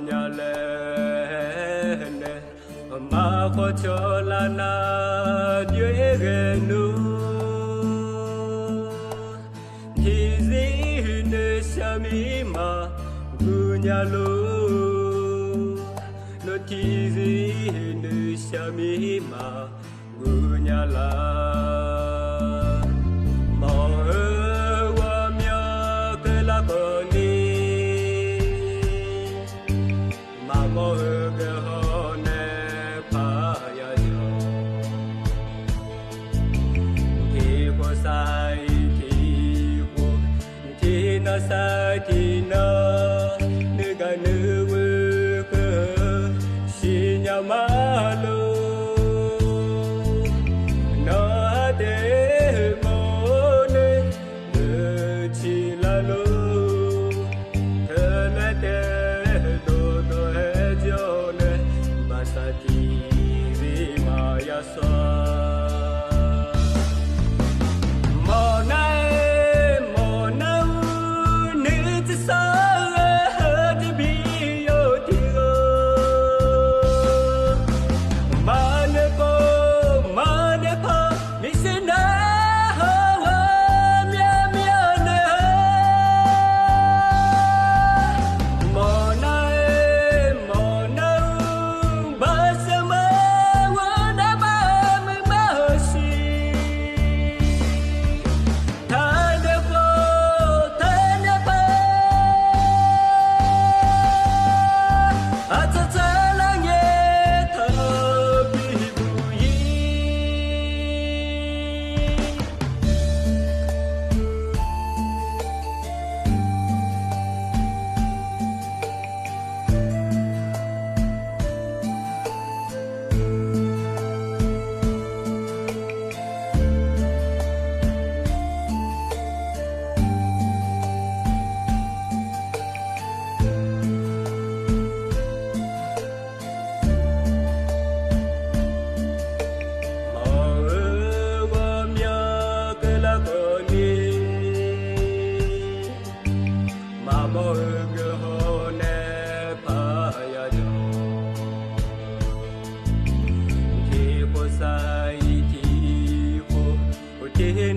nhà lệ mà khó cho là na dễ ghê nu thì gì nơi xa mi mà gu nhà lu nó thì gì nơi xa mi mà gu nhà la sai thì nó nữ ga nữ vư cơ xì nhà má lu nó để mô nê nữ chỉ là lu thơ nê tê đồ đồ hê dô nê bà sa thì vì mà ya xoa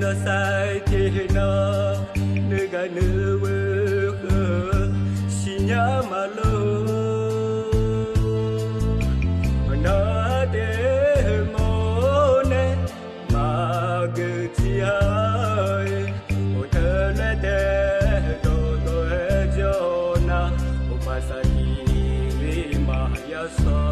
nó sai thì nó nữ ga nữ vư cơ xì nhá mà lu nó để mô nê mà cứ chi hơi ô thơ lê đê đồ đồ hê dô na ô bà sa hi vi mà ya so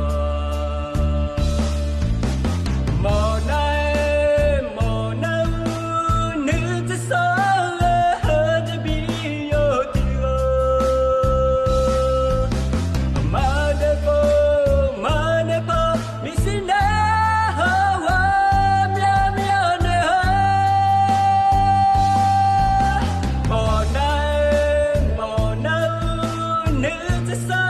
the sun.